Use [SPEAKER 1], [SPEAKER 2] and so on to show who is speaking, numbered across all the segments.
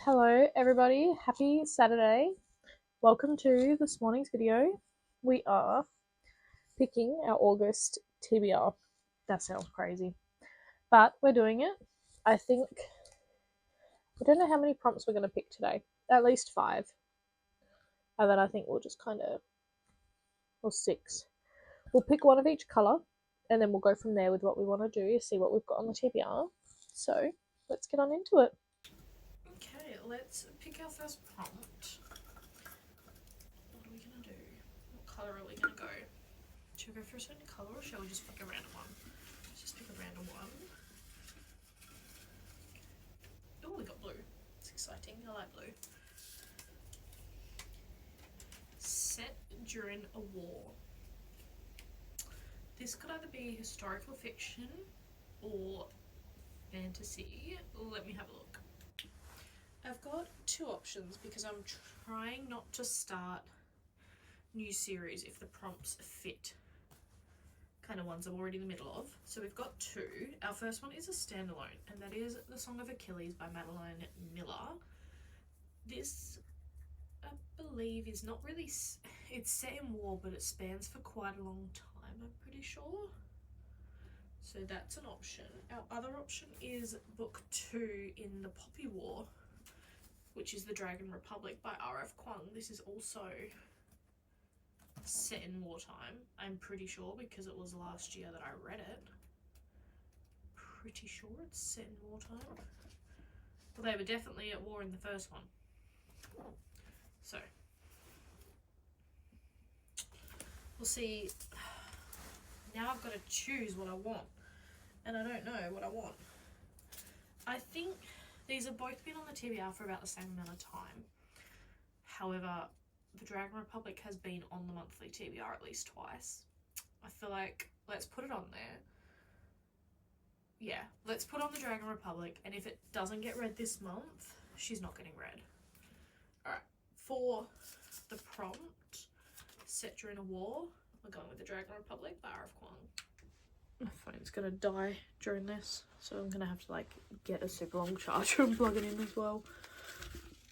[SPEAKER 1] Hello everybody, happy Saturday. Welcome to this morning's video. We are picking our August TBR. That sounds crazy, but we're doing it. I don't know how many prompts we're going to pick today, at least 5, and then I think we'll just or 6. We'll pick one of each colour and then we'll go from there with what we want to do, see what we've got on the TBR. So let's get on into it.
[SPEAKER 2] Okay, let's pick our first prompt. What are we going to do? What colour are we going to go? Should we go for a certain colour or shall we just pick a random one? Let's just pick a random one. Oh, we got blue. It's exciting. I like blue. Set during a war. This could either be historical fiction or fantasy. Let me have a look. I've got 2 options because I'm trying not to start new series if the prompts fit kind of ones I'm already in the middle of. So we've got 2. Our first one is a standalone, and that is The Song of Achilles by Madeline Miller. This, I believe, is not really, it's set in war, but it spans for quite a long time, I'm pretty sure. So that's an option. Our other option is book 2 in the Poppy War, which is The Dragon Republic by R.F. Kuang. This is also set in wartime, I'm pretty sure, because it was last year that I read it. Pretty sure it's set in wartime. Well, they were definitely at war in the first one. So, we'll see. Now I've got to choose what I want, and I don't know what I want. I think these have both been on the TBR for about the same amount of time. However, The Dragon Republic has been on the monthly TBR at least twice. I feel like let's put it on there. Yeah, let's put on The Dragon Republic, and if it doesn't get read this month, she's not getting read. Alright, for the prompt, set during a war, we're going with The Dragon Republic by R.F. Kuang. My phone's gonna die during this, so I'm gonna have to like get a super long charger and plug it in as well.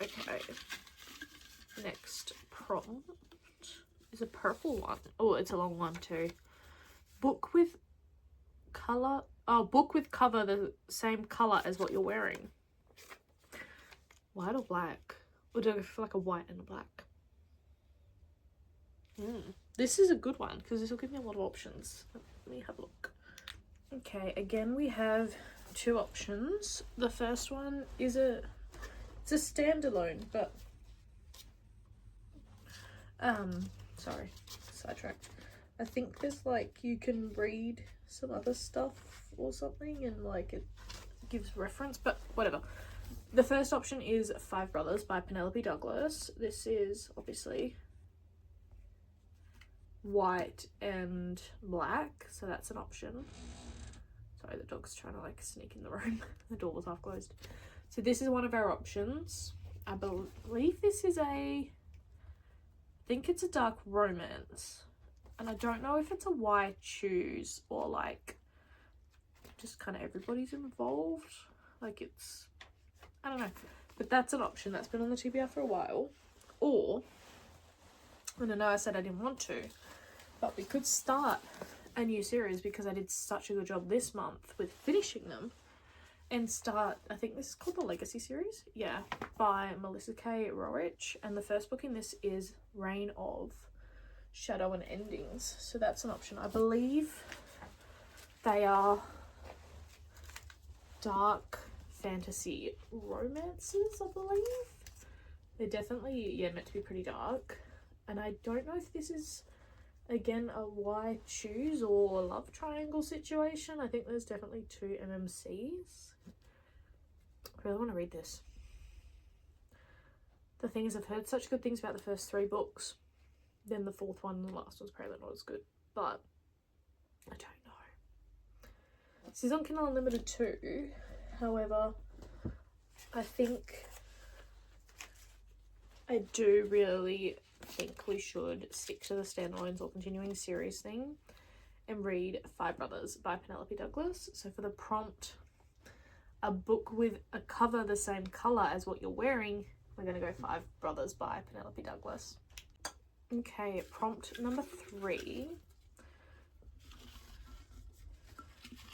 [SPEAKER 2] Okay. Next prompt is a purple one. Oh, it's a long one too. Book with colour. Oh, book with cover the same colour as what you're wearing. White or black? Or do I go for like a white and a black? This is a good one because this will give me a lot of options. Let me have a look. Okay, again we have 2 options. The first one is it's a standalone, but sorry, sidetracked. I think there's like you can read some other stuff or something and like it gives reference, but whatever. The first option is 5 Brothers by Penelope Douglas. This is obviously white and black, so that's an option. Sorry, the dog's trying to like sneak in the room. The door was half closed. So this is one of our options. I believe this is I think it's a dark romance, and I don't know if it's a why choose or like just kind of everybody's involved, like it's, I don't know, but that's an option that's been on the TBR for a while. Or, and I know I said I didn't want to, but we could start a new series because I did such a good job this month with finishing them, and start, I think this is called the Legacy series, yeah, by Melissa K. Rowich, and the first book in this is Reign of Shadow and Endings, so that's an option. I believe they are dark fantasy romances, I believe. They're definitely, yeah, meant to be pretty dark, and I don't know if this is again a why choose or love triangle situation. I think there's definitely 2 MMCs. I really want to read this. The thing is, I've heard such good things about the first 3 books, then the 4th one and the last one's probably not as good, but I don't know. This is on Kindle Unlimited too, however I think I do really think we should stick to the standalones or continuing series thing and read 5 Brothers by Penelope Douglas. So for the prompt, a book with a cover the same colour as what you're wearing, we're going to go Five Brothers by Penelope Douglas. Okay, prompt number 3.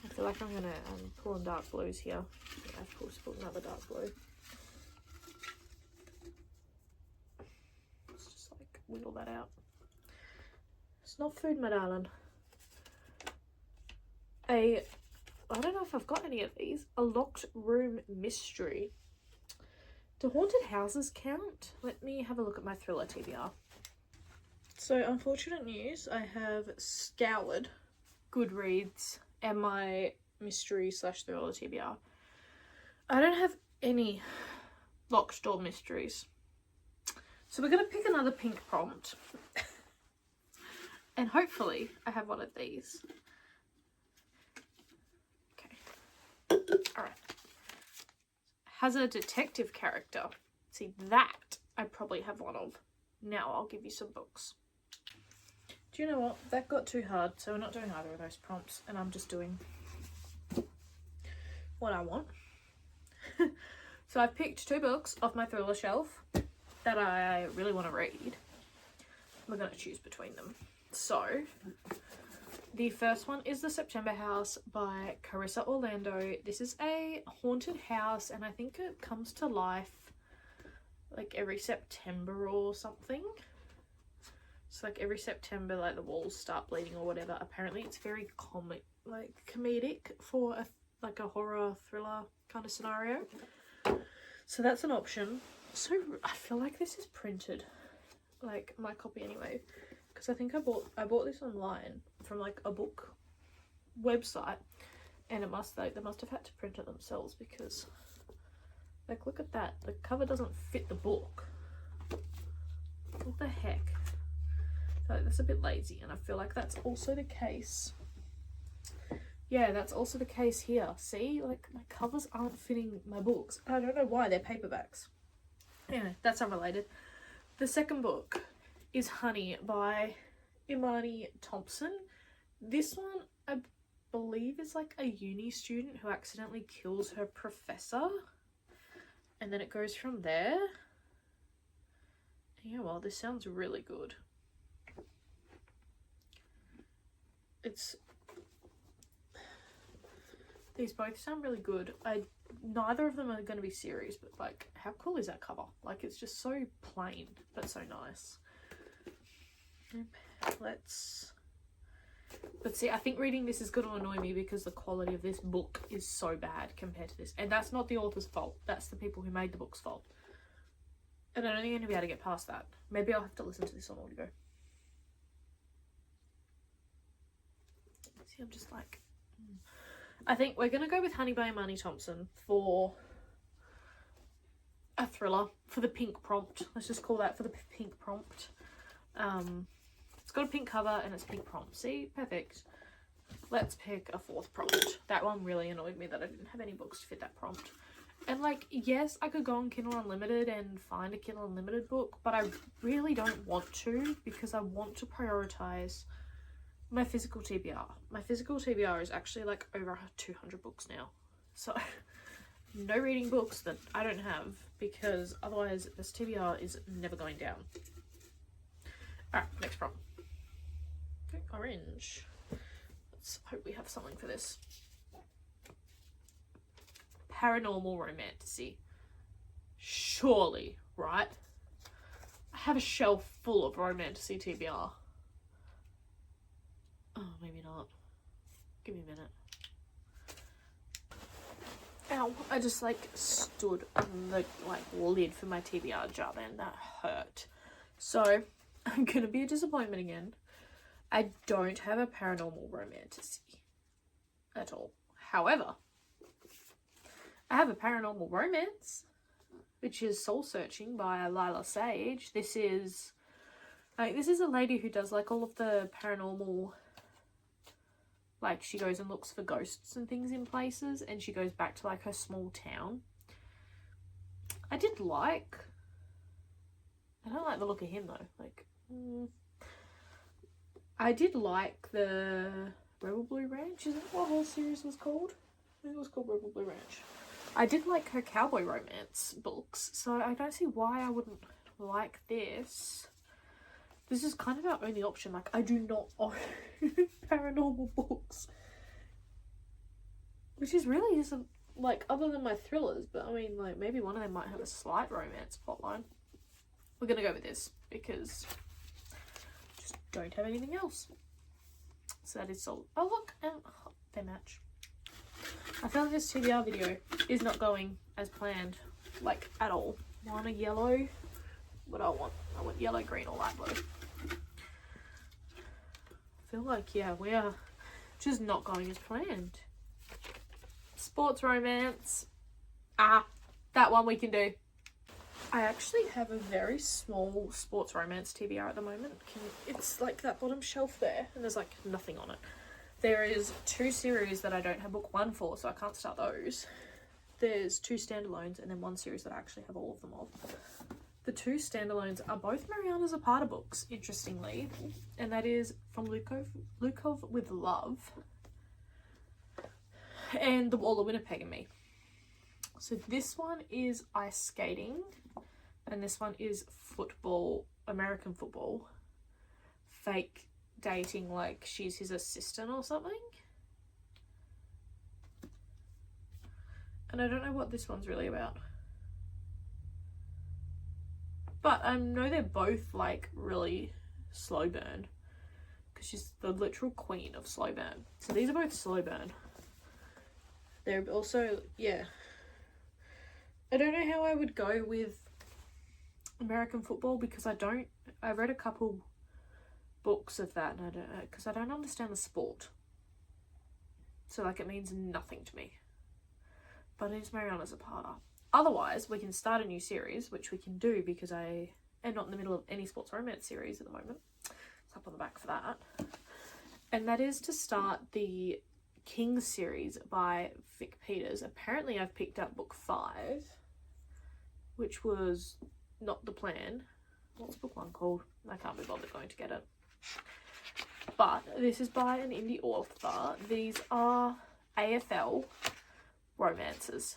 [SPEAKER 2] I feel like I'm going to pull in dark blues here. I've pulled another dark blue. Let's just like wiggle that out. It's not food, my darling. I don't know if I've got any of these. A locked room mystery. Do haunted houses count? Let me have a look at my thriller TBR. So, unfortunate news, I have scoured Goodreads and my mystery / thriller TBR. I don't have any locked door mysteries. So we're going to pick another pink prompt. And hopefully I have one of these. Okay. Alright. Has a detective character. See, that I probably have one of. Now I'll give you some books. Do you know what? That got too hard, so we're not doing either of those prompts, and I'm just doing what I want. So I've picked 2 books off my thriller shelf that I really want to read. We're going to choose between them. So, the first one is The September House by Carissa Orlando. This is a haunted house, and I think it comes to life like every September or something. So like every September, like the walls start bleeding or whatever. Apparently it's very comedic for a horror thriller kind of scenario. So that's an option. So I feel like this is printed, like my copy anyway, because I think I bought this online from like a book website, and they must have had to print it themselves, because like look at that, the cover doesn't fit the book. What the heck? So that's a bit lazy, and I feel like that's also the case. Yeah, that's also the case here. See, like my covers aren't fitting my books. I don't know why, they're paperbacks. Anyway, that's unrelated. The second book is Honey by Imani Thompson. This one, I believe, is like a uni student who accidentally kills her professor, and then it goes from there. Yeah, well, this sounds really good. These both sound really good. Neither of them are going to be series, but like, how cool is that cover? Like, it's just so plain, but so nice. But see, I think reading this is going to annoy me because the quality of this book is so bad compared to this. And that's not the author's fault. That's the people who made the book's fault. And I don't think I'm going to be able to get past that. Maybe I'll have to listen to this on audio. See, I'm just like... I think we're going to go with Honey by Imani Thompson for a thriller, for the pink prompt. Let's just call that for the pink prompt. It's got a pink cover and it's pink prompt. See? Perfect. Let's pick a 4th prompt. That one really annoyed me that I didn't have any books to fit that prompt. And like, yes, I could go on Kindle Unlimited and find a Kindle Unlimited book, but I really don't want to, because I want to prioritize my physical TBR. My physical TBR is actually like over 200 books now. So no reading books that I don't have, because otherwise this TBR is never going down. Alright, next prompt. Okay, orange. Let's hope we have something for this. Paranormal romantasy. Surely, right? I have a shelf full of romantasy TBR. Oh, maybe not. Give me a minute. Ow, I just like stood on the lid for my TBR jar and that hurt. So, I'm gonna be a disappointment again. I don't have a paranormal romantasy at all. However, I have a paranormal romance, which is Soul Searching by Lila Sage. This is a lady who does like all of the paranormal, like she goes and looks for ghosts and things in places, and she goes back to like her small town. I don't like the look of him though. Like, I did like the Rebel Blue Ranch. Is that what the whole series was called? I think it was called Rebel Blue Ranch. I did like her cowboy romance books, so I don't see why I wouldn't like this. This is kind of our only option. Like, I do not own paranormal books, which is really isn't, like, other than my thrillers, but I mean, like, maybe one of them might have a slight romance plotline. We're gonna go with this because I just don't have anything else. So that is sold. Oh look, and oh, they match. I feel like this TBR video is not going as planned, like, at all. I want a yellow. What do I want? I want yellow, green, or light blue. I feel like, yeah, we are just not going as planned. Sports romance. Ah, that one we can do. I actually have a very small sports romance TBR at the moment. It's like that bottom shelf there, and there's like nothing on it. There is 2 series that I don't have book 1 for, so I can't start those. There's 2 standalones and then 1 series that I actually have all of them of. The 2 standalones are both Mariana Zapata books, interestingly, and that is From Lukov with Love and The Wall of Winnipeg and Me. So this one is ice skating, and this one is football, American football, fake dating, like she's his assistant or something. And I don't know what this one's really about. But I know they're both like really slow burn, because she's the literal queen of slow burn. So these are both slow burn. They're also, yeah. I don't know how I would go with American football, because I read a couple books of that, and I don't know, because I don't understand the sport. So like it means nothing to me. But it's Mariana Zapata. Otherwise, we can start a new series, which we can do because I am not in the middle of any sports romance series at the moment. It's up on the back for that. And that is to start the King series by Vic Peters. Apparently I've picked up book 5, which was not the plan. What's book 1 called? I can't be bothered going to get it. But this is by an indie author. These are AFL romances.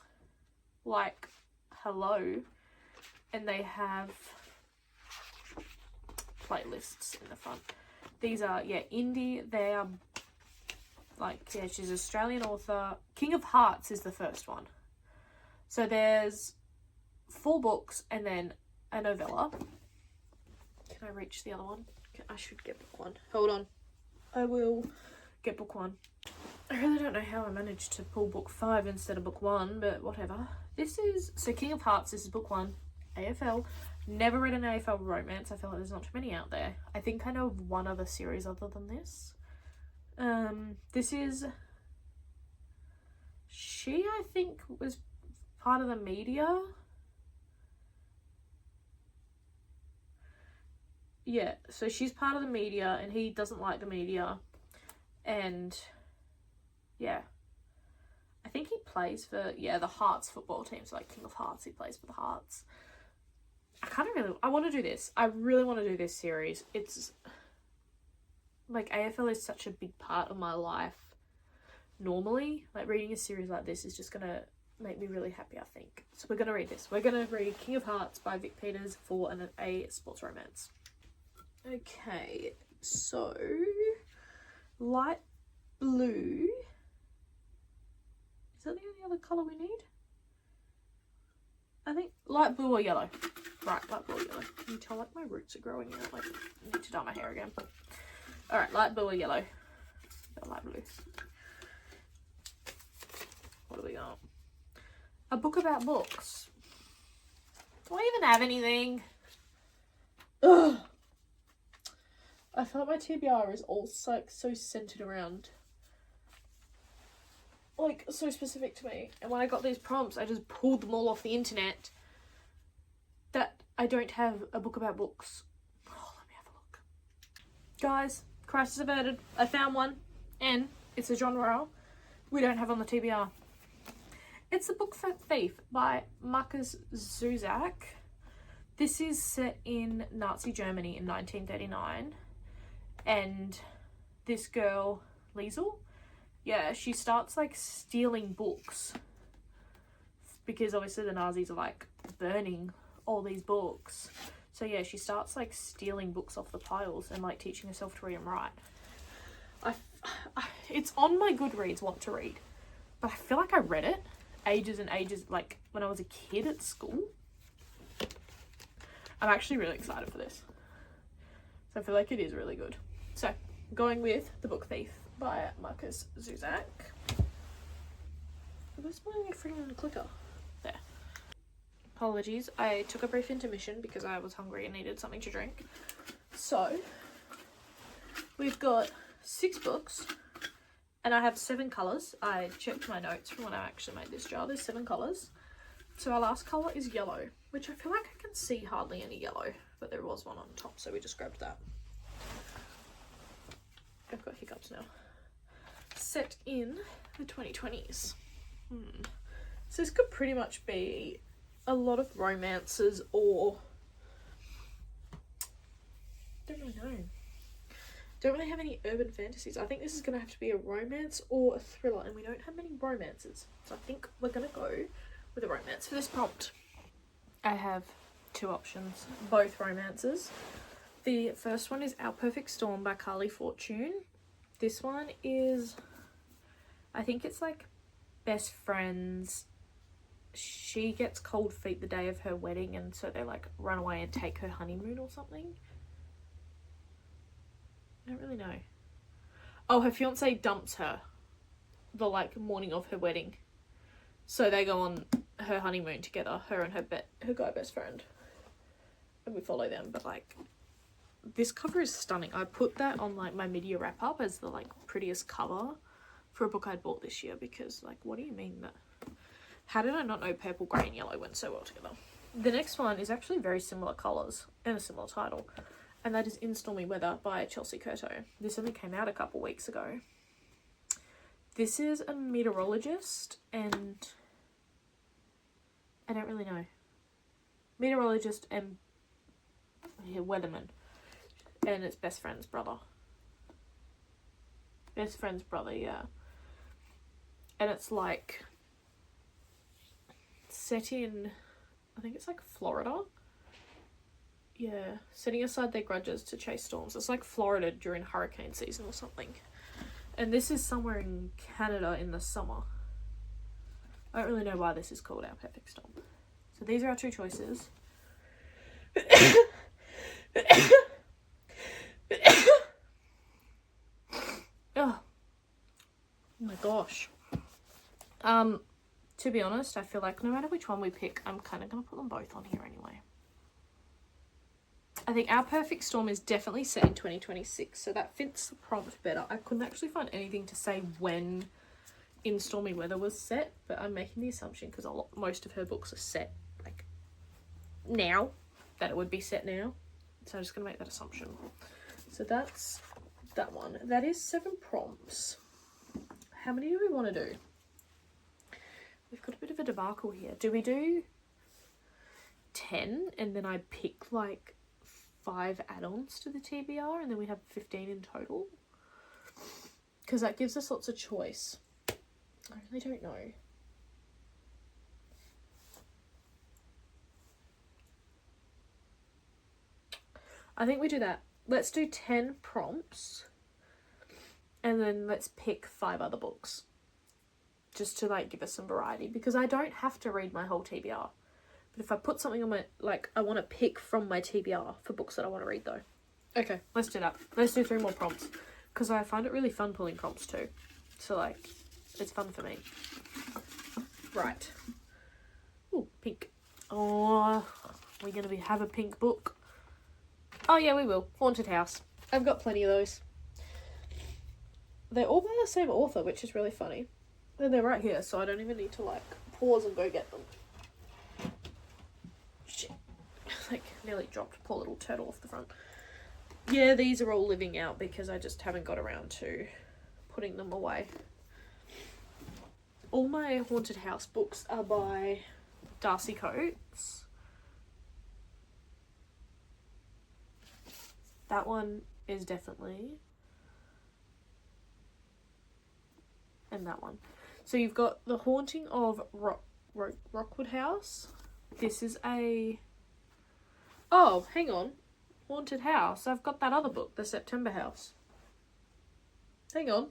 [SPEAKER 2] Like, hello. And they have playlists in the front. These are, yeah, indie. They are, like, yeah, she's an Australian author. King of Hearts is the first one. So there's 4 books and then a novella. Can I reach the other one? I should get book 1. Hold on. I will get book 1. I really don't know how I managed to pull book 5 instead of book 1, but whatever. This is, so King of Hearts, this is book 1, AFL. Never read an AFL romance. I feel like there's not too many out there. I think I know of one other series other than this. This is, she, I think, was part of the media. Yeah, so she's part of the media and he doesn't like the media. And yeah, I think he plays for, yeah, the Hearts football team. So like King of Hearts, he plays for the Hearts. I want to do this. I really want to do this series. It's like AFL is such a big part of my life normally. Like reading a series like this is just going to make me really happy, I think. So we're going to read this. We're going to read King of Hearts by Vic Peters for a sports romance. Okay, so light blue. Is that the only other colour we need? I think light blue or yellow. Right, light blue or yellow. Can you tell like my roots are growing out? Like I need to dye my hair again. Alright, light blue or yellow. Light blue. What do we got? A book about books. Do I even have anything? Ugh. I feel like my TBR is all like so centered around, like so specific to me. And when I got these prompts, I just pulled them all off the internet. That I don't have a book about books. Oh, let me have a look. Guys, crisis averted. I found one, and it's a genre we don't have on the TBR. It's The Book Thief by Marcus Zuzak. This is set in Nazi Germany in 1939. And this girl, Liesel, yeah, she starts like stealing books because obviously the Nazis are like burning all these books. So yeah, she starts like stealing books off the piles and like teaching herself to read and write. It's on my Goodreads want to read, but I feel like I read it ages and ages, like when I was a kid at school. I'm actually really excited for this. So I feel like it is really good. So going with The Book Thief by Marcus Zuzak. Where's my freaking clicker? There. Apologies, I took a brief intermission because I was hungry and needed something to drink. So we've got 6 books and I have 7 colours. I checked my notes from when I actually made this jar. There's 7 colours. So our last colour is yellow, which I feel like I can see hardly any yellow, but there was one on top, so we just grabbed that. I've got hiccups now. Set in the 2020s. So this could pretty much be a lot of romances or... don't really know. Don't really have any urban fantasies. I think this is going to have to be a romance or a thriller, and we don't have many romances. So I think we're going to go with a romance for this prompt. I have 2 options, both romances. The first one is Our Perfect Storm by Carly Fortune. This one is, I think it's like best friends. She gets cold feet the day of her wedding, and so they like run away and take her honeymoon or something. I don't really know. Oh, her fiance dumps her the like morning of her wedding, so they go on her honeymoon together, her and her guy best friend, and we follow them. But like, this cover is stunning. I put that on like my mid-year wrap up as the like prettiest cover for a book I'd bought this year, because like, what do you mean that? How did I not know purple, grey and yellow went so well together? The next one is actually very similar colours and a similar title, and that is In Stormy Weather by Chelsea Curto. This only came out a couple weeks ago. This is a meteorologist, and I don't really know. Meteorologist and weatherman, and it's best friend's brother. Best friend's brother, yeah. And it's like set in, I think it's like Florida. Yeah, setting aside their grudges to chase storms. It's like Florida during hurricane season or something. And this is somewhere in Canada in the summer. I don't really know why this is called Our Perfect Storm. So these are our 2 choices. Oh my gosh. To be honest, I feel like no matter which one we pick, I'm kind of going to put them both on here anyway. I think Our Perfect Storm is definitely set in 2026, so that fits the prompt better. I couldn't actually find anything to say when In Stormy Weather was set, but I'm making the assumption because most of her books are set like now, that it would be set now. So I'm just going to make that assumption. So that's that one. That is 7 prompts. How many do we want to do? We've got a bit of a debacle here. Do we do 10 and then I pick like 5 add-ons to the TBR and then we have 15 in total? Because that gives us lots of choice. I really don't know. I think we do that. Let's do 10 prompts and then let's pick 5 other books, just to like give us some variety, because I don't have to read my whole TBR. But if I put something on my, like, I want to pick from my TBR for books that I want to read though. Okay, let's do that. Let's do 3 more prompts, because I find it really fun pulling prompts too. So like, it's fun for me. Right. Ooh, pink. Oh, we're going to have a pink book. Oh yeah, we will. Haunted House. I've got plenty of those. They're all by the same author, which is really funny. And they're right here, so I don't even need to like pause and go get them. Shit. Like nearly dropped poor little turtle off the front. Yeah, these are all living out because I just haven't got around to putting them away. All my Haunted House books are by Darcy Coates. That one is definitely... and that one. So you've got The Haunting of Rockwood House. This is a... Oh, hang on. Haunted House. I've got that other book, The September House. Hang on.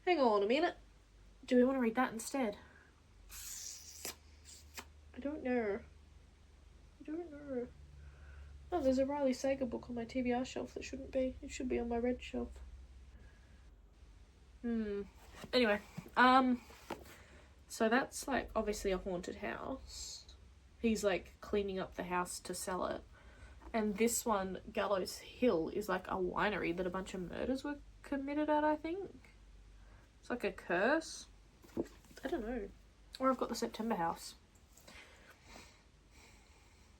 [SPEAKER 2] Hang on a minute. Do we want to read that instead? I don't know. Oh, there's a Riley Sager book on my TBR shelf that shouldn't be. It should be on my red shelf. Anyway, so that's like obviously a haunted house. He's like cleaning up the house to sell it. And this one, Gallows Hill, is like a winery that a bunch of murders were committed at, I think. It's like a curse. I don't know. Or I've got the September House.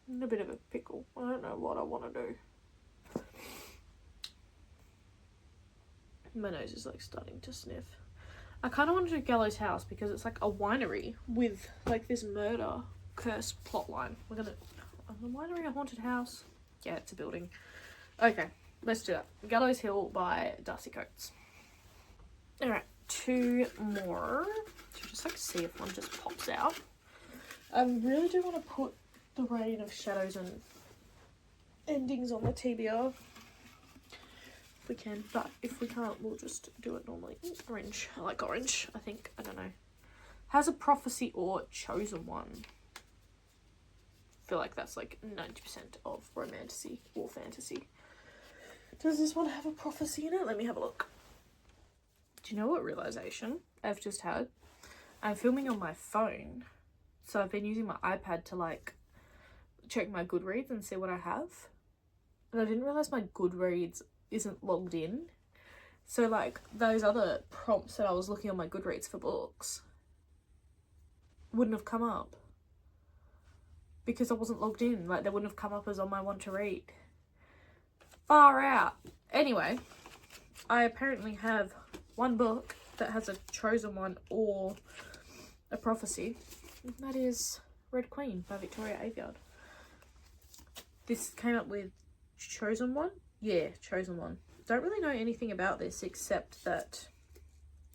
[SPEAKER 2] In a bit of a pickle. I don't know what I want to do. My nose is like starting to sniff. I kind of want to do Gallows House because it's like a winery with like this murder curse plotline. We're gonna... A winery, a haunted house? Yeah, it's a building. Okay, let's do that. Gallows Hill by Darcy Coates. Alright, 2 more. So just like see if one just pops out. I really do want to put the Reign of Shadows and endings on the TBR. If we can, but if we can't, we'll just do it normally. Orange. I like orange, I think. I don't know. Has a prophecy or chosen one. I feel like that's like 90% of romantasy or fantasy. Does this one have a prophecy in it? Let me have a look. Do you know what realization I've just had? I'm filming on my phone, so I've been using my iPad to like check my Goodreads and see what I have. And I didn't realize my Goodreads isn't logged in. So like those other prompts that I was looking on my Goodreads for books wouldn't have come up because I wasn't logged in. Like they wouldn't have come up as on my want to read. Far out. Anyway, I apparently have one book that has a chosen one or a prophecy. And that is Red Queen by Victoria Aveyard. This came up with chosen one. Yeah, chosen one. Don't really know anything about this except that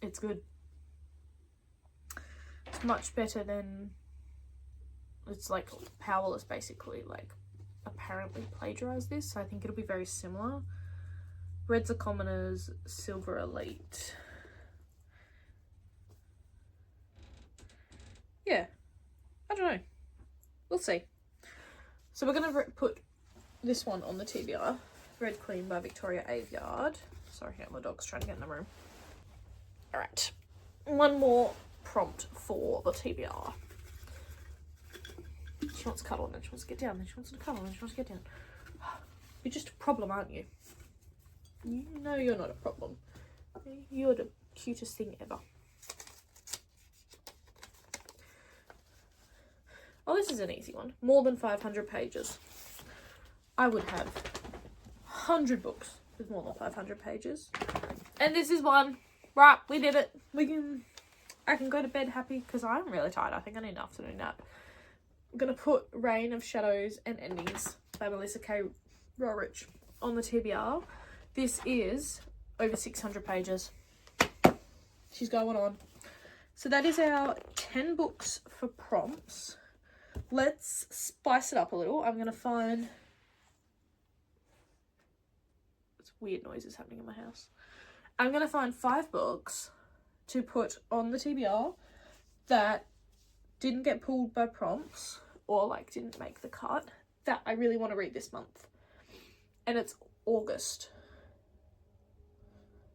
[SPEAKER 2] it's good. It's much better than... It's like Powerless basically, like apparently plagiarized this, so I think it'll be very similar. Red's are commoners, silver elite. Yeah, I don't know. We'll see. So we're going to put this one on the TBR. Red Queen by Victoria Aveyard. Sorry, my dog's trying to get in the room. Alright. One more prompt for the TBR. She wants to cuddle and then she wants to get down. Then she wants to cuddle and then she wants to get down. You're just a problem, aren't you? You know you're not a problem. You're the cutest thing ever. Oh, this is an easy one. More than 500 pages. I would have 100 books with more than 500 pages. And this is one. Right, we did it. I can go to bed happy because I'm really tired. I think I need an afternoon nap. I'm going to put Reign of Shadows and Endings by Melissa K. Rorich on the TBR. This is over 600 pages. She's going on. So that is our 10 books for prompts. Let's spice it up a little. I'm going to find... It's weird noises happening in my house. I'm going to find 5 books to put on the TBR that didn't get pulled by prompts or like didn't make the cut that I really want to read this month. And it's August.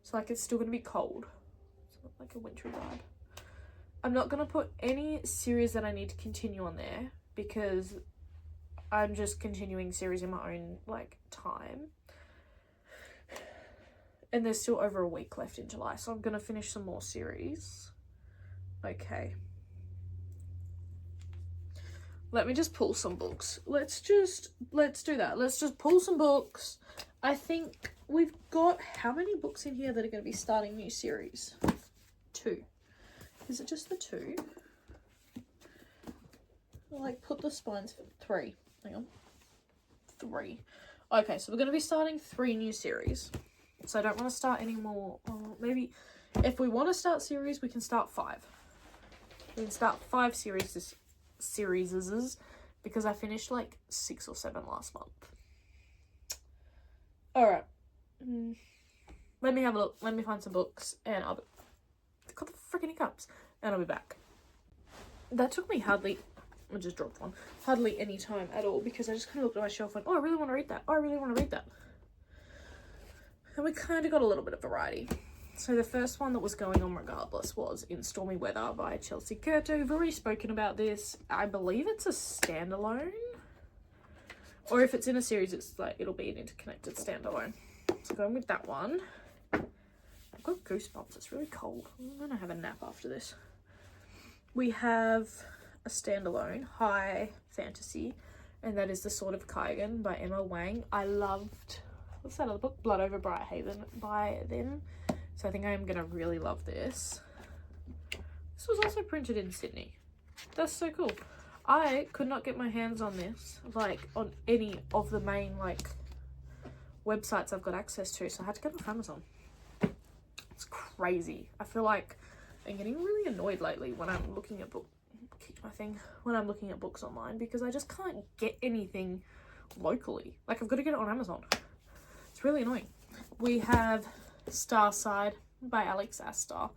[SPEAKER 2] So like it's still going to be cold. It's not like a wintry vibe. I'm not going to put any series that I need to continue on there because I'm just continuing series in my own like time. And there's still over a week left in July, so I'm going to finish some more series. Okay. Let me just pull some books. Let's do that. Let's just pull some books. I think we've got how many books in here that are going to be starting new series? 2. Is it just the 2? I'll like put the spines for 3. Hang on. 3. Okay, so we're going to be starting 3 new series. So I don't want to start any more. Maybe If we want to start series, we can start 5. We can start 5 series because I finished like 6 or 7 last month. Alright. Let me have a look. Let me find some books and I'll be... I've got the freaking hiccups. And I'll be back. That took me hardly... I just dropped one. Hardly any time at all because I just kind of looked at my shelf and went, oh, I really want to read that. Oh, I really want to read that. And we kind of got a little bit of variety. So the first one that was going on regardless was In Stormy Weather by Chelsea Curto. We've already spoken about this. I believe it's a standalone. Or if it's in a series, it's like it'll be an interconnected standalone. So going with that one. I've got goosebumps. It's really cold. I'm going to have a nap after this. We have a standalone, high fantasy, and that is The Sword of Kaigan by Emma Wang. I loved... What's that other book? Blood Over Bright Haven by them. So I think I am going to really love this. This was also printed in Sydney. That's so cool. I could not get my hands on this, like, on any of the main, like, websites I've got access to, so I had to get it off Amazon. It's crazy. I feel like I'm getting really annoyed lately when I'm looking at when I'm looking at books online because I just can't get anything locally. Like, I've got to get it on Amazon. It's really annoying. We have Starside by Alex Astor.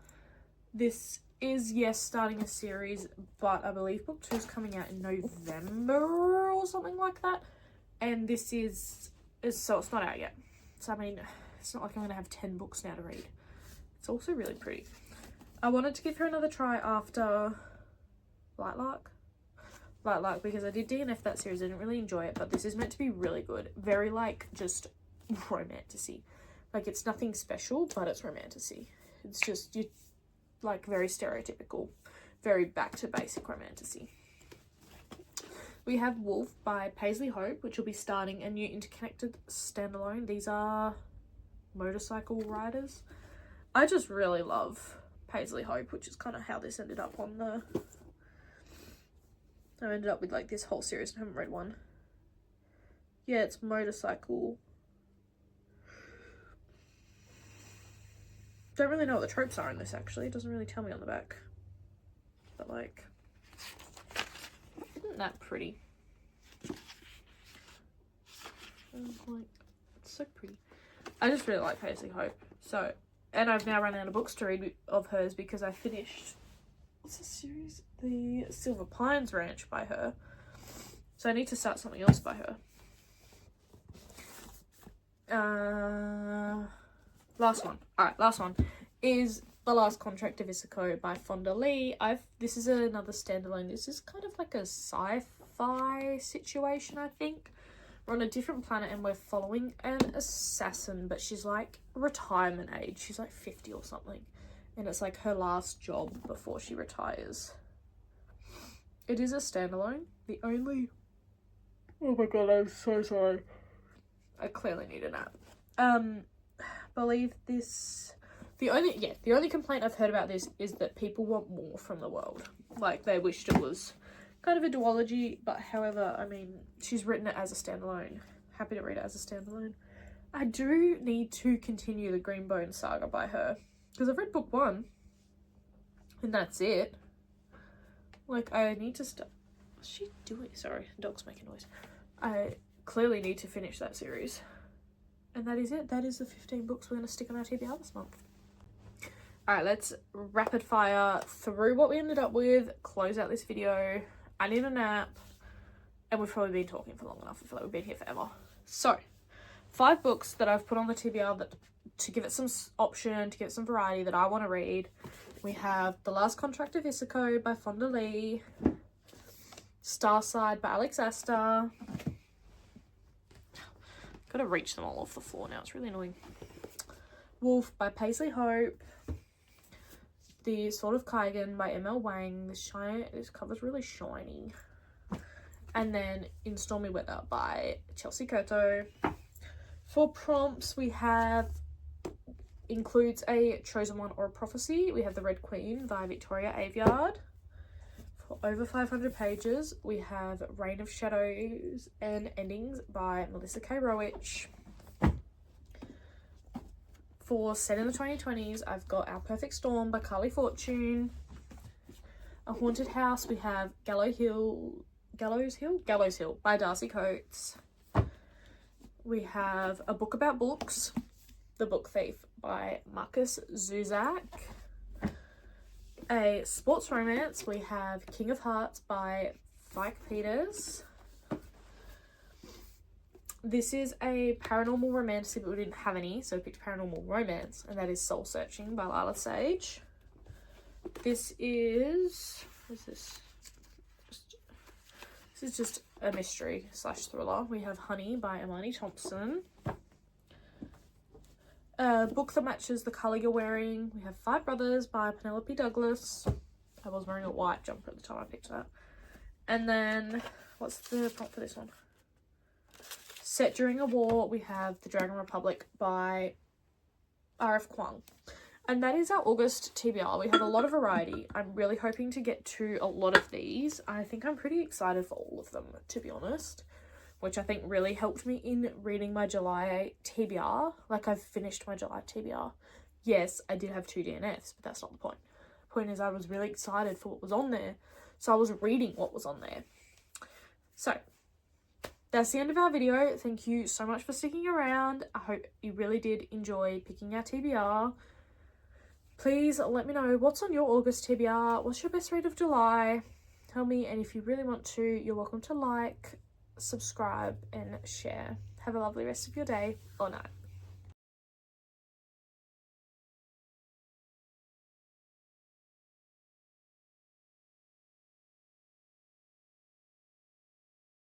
[SPEAKER 2] This is, yes, starting a series, but I believe book 2 is coming out in November or something like that. And this is so it's not out yet. So, I mean, it's not like I'm going to have 10 books now to read. It's also really pretty. I wanted to give her another try after Lightlark because I did DNF that series. I didn't really enjoy it, but this is meant to be really good. Very, like, just romantic-y. Like, it's nothing special, but it's romantic-y. It's just, you like, very stereotypical, very back to basic romantic-y. We have Wolf by Paisley Hope, which will be starting a new interconnected standalone. These are motorcycle riders. I just really love Paisley Hope, which is kind of how this ended up on the... I ended up with, like, this whole series and I haven't read one. Yeah, it's motorcycle. Don't really know what the tropes are in this, actually. It doesn't really tell me on the back. But, like, isn't that pretty? Like, it's so pretty. I just really like Paisley Hope. So, and I've now run out of books to read of hers because I finished... What's the series? The Silver Pines Ranch by her. So I need to start something else by her. Last one. Alright, last one is The Last Contract of Isako by Fonda Lee. This is another standalone. This is kind of like a sci-fi situation, I think. We're on a different planet and we're following an assassin, but she's like retirement age. She's like 50 or something. And it's like her last job before she retires. It is a standalone. The only... Oh my god, I'm so sorry. I clearly need a nap. Believe this... The only complaint I've heard about this is that people want more from the world. Like, they wished it was kind of a duology, but however, I mean, she's written it as a standalone. Happy to read it as a standalone. I do need to continue the Greenbone saga by her. Because I've read book 1. And that's it. Like, I need to start... What's she doing? Sorry, the dog's making noise. I clearly need to finish that series. And that is it. That is the 15 books we're going to stick on our TBR this month. Alright, let's rapid fire through what we ended up with. Close out this video. I need a nap. And we've probably been talking for long enough. I feel like we've been here forever. So, 5 books that I've put on the TBR that... to give it some option, to give it some variety that I want to read. We have The Last Contract of Isako by Fonda Lee, Starside by Alex Astor. Gotta reach them all off the floor now, it's really annoying. Wolf by Paisley Hope, The Sword of Kaigan by M.L. Wang. This cover's really shiny. And then In Stormy Weather by Chelsea Curto. For prompts, we have includes a chosen one or a prophecy. We have The Red Queen by Victoria Aveyard. For over 500 pages, we have Reign of Shadows and Endings by Melissa K. Rowich. for set in the 2020s, I've got Our Perfect Storm by Carly Fortune. A haunted house, we have Gallows Hill by Darcy Coates. We have A Book About Books, The Book Thief by Marcus Zuzak. A sports romance, we have King of Hearts by Mike Peters. This is a paranormal romantic, but we didn't have any, so I picked paranormal romance, and that is Soul Searching by Lila Sage. This is, what is this? This is just a mystery / thriller. We have Honey by Imani Thompson. A book that matches the colour you're wearing. We have Five Brothers by Penelope Douglas. I was wearing a white jumper at the time I picked that. And then, what's the prompt for this one? Set during a war, we have The Dragon Republic by R.F. Kuang. And that is our August TBR. We have a lot of variety. I'm really hoping to get to a lot of these. I think I'm pretty excited for all of them, to be honest. Which I think really helped me in reading my July TBR. Like, I've finished my July TBR. Yes, I did have 2 DNFs, but that's not the point. The point is I was really excited for what was on there. So I was reading what was on there. So, that's the end of our video. Thank you so much for sticking around. I hope you really did enjoy picking our TBR. Please let me know what's on your August TBR. What's your best read of July? Tell me, and if you really want to, you're welcome to like, subscribe, and share. Have a lovely rest of your day or night.